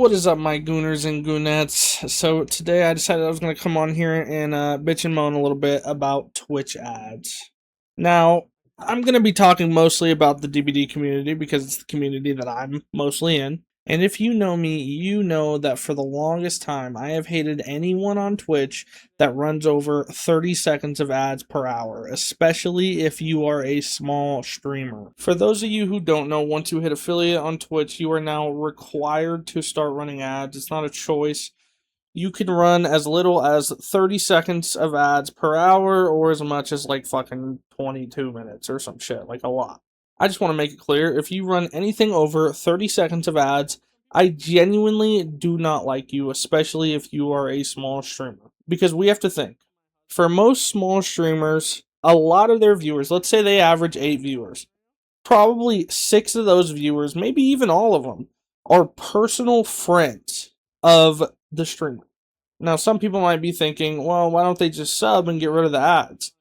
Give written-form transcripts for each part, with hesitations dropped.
What is up, my gooners and goonettes? So today I decided I was going to come on here and bitch and moan a little bit about Twitch ads. Now, I'm going to be talking mostly about the DBD community because it's the community that I'm mostly in. And if you know me, you know that for the longest time I have hated anyone on Twitch that runs over 30 seconds of ads per hour, especially if you are a small streamer. For those of you who don't know, once you hit affiliate on Twitch, you are now required to start running ads. It's not a choice. You can run as little as 30 seconds of ads per hour or as much as like fucking 22 minutes or some shit, like a lot. I just want to make it clear, if you run anything over 30 seconds of ads, I genuinely do not like you, especially if you are a small streamer. Because we have to think, for most small streamers, a lot of their viewers, let's say they average 8 viewers, probably 6 of those viewers, maybe even all of them, are personal friends of the streamer. Now, some people might be thinking, well, why don't they just sub and get rid of the ads?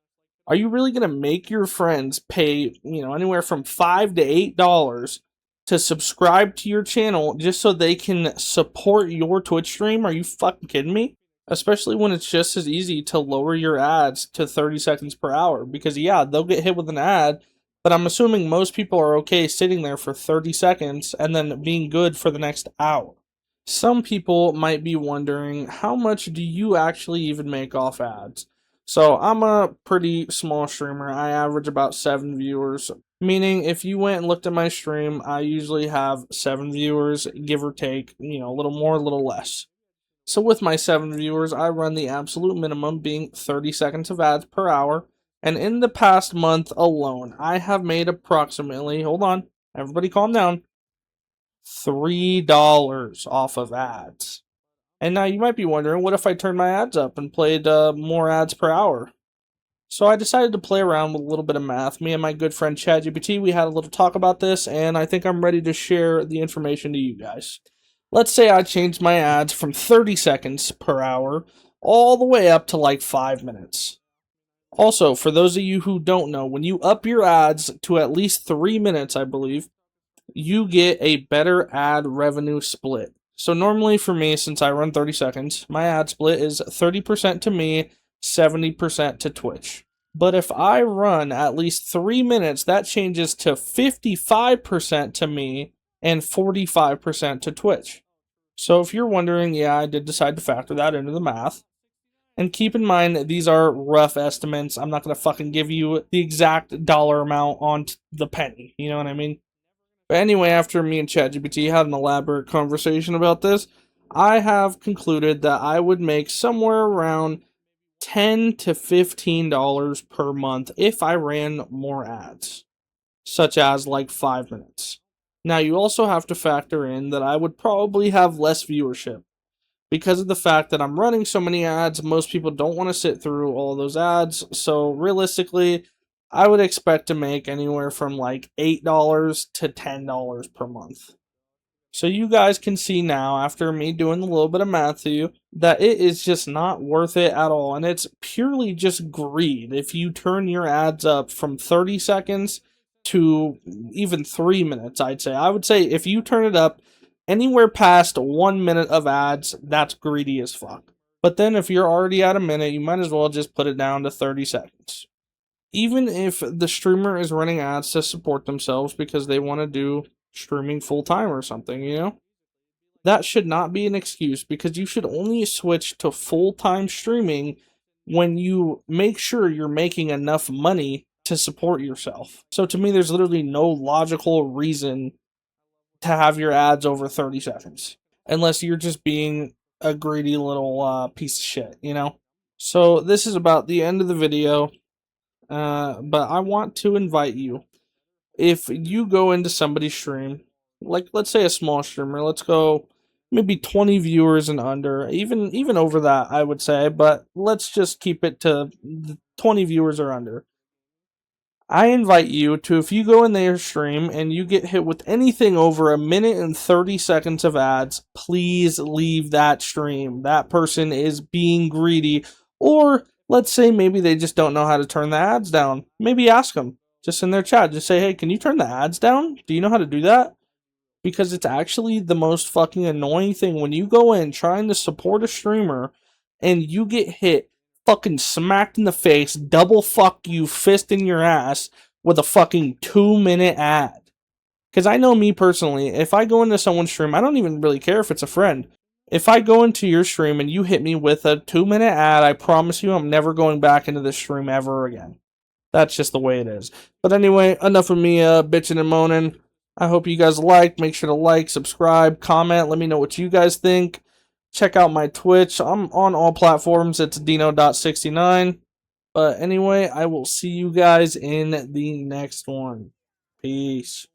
Are you really going to make your friends pay, anywhere from $5 to $8 to subscribe to your channel just so they can support your Twitch stream? Are you fucking kidding me? Especially when it's just as easy to lower your ads to 30 seconds per hour. Because, yeah, they'll get hit with an ad, but I'm assuming most people are okay sitting there for 30 seconds and then being good for the next hour. Some people might be wondering, how much do you actually even make off ads? So I'm a pretty small streamer. I average about 7 viewers, meaning if you went and looked at my stream, I usually have 7 viewers, give or take, a little more, a little less. So with my 7 viewers, I run the absolute minimum being 30 seconds of ads per hour. And in the past month alone, I have made approximately, hold on, everybody calm down, $3 off of ads. And now you might be wondering, what if I turned my ads up and played more ads per hour? So I decided to play around with a little bit of math. Me and my good friend ChatGPT, we had a little talk about this, and I think I'm ready to share the information to you guys. Let's say I changed my ads from 30 seconds per hour all the way up to like 5 minutes. Also, for those of you who don't know, when you up your ads to at least 3 minutes, I believe, you get a better ad revenue split. So normally for me, since I run 30 seconds, my ad split is 30% to me, 70% to Twitch. But if I run at least 3 minutes, that changes to 55% to me and 45% to Twitch. So if you're wondering, yeah, I did decide to factor that into the math. And keep in mind, these are rough estimates. I'm not going to fucking give you the exact dollar amount on the penny. You know what I mean? But anyway, after me and ChatGPT had an elaborate conversation about this, I have concluded that I would make somewhere around $10 to $15 per month if I ran more ads, such as like 5 minutes. Now, you also have to factor in that I would probably have less viewership. Because of the fact that I'm running so many ads, most people don't want to sit through all those ads, so realistically, I would expect to make anywhere from like $8 to $10 per month. So you guys can see now, after me doing a little bit of math to you, that it is just not worth it at all. And it's purely just greed if you turn your ads up from 30 seconds to even 3 minutes, I'd say. I would say if you turn it up anywhere past 1 minute of ads, that's greedy as fuck. But then if you're already at a minute, you might as well just put it down to 30 seconds. Even if the streamer is running ads to support themselves because they want to do streaming full time or something, that should not be an excuse, because you should only switch to full time streaming when you make sure you're making enough money to support yourself. So to me, there's literally no logical reason to have your ads over 30 seconds, unless you're just being a greedy little piece of shit. So this is about the end of the video. But I want to invite you, if you go into somebody's stream, like let's say a small streamer, let's go maybe 20 viewers and under, even over that, I would say, but let's just keep it to 20 viewers or under. I invite you to, if you go in their stream and you get hit with anything over 1 minute and 30 seconds of ads, please leave that stream. That person is being greedy, or let's say maybe they just don't know how to turn the ads down. Maybe ask them, just in their chat, just say, hey, can you turn the ads down? Do you know how to do that? because it's actually the most fucking annoying thing when you go in trying to support a streamer and you get hit, fucking smacked in the face, double fuck you, fist in your ass with a fucking 2-minute ad. Because I know me personally, if I go into someone's stream, I don't even really care if it's a friend. If I go into your stream and you hit me with a 2-minute ad, I promise you I'm never going back into this stream ever again. That's just the way it is. But anyway, enough of me bitching and moaning. I hope you guys liked. Make sure to like, subscribe, comment. Let me know what you guys think. Check out my Twitch. I'm on all platforms. It's Dino.69. But anyway, I will see you guys in the next one. Peace.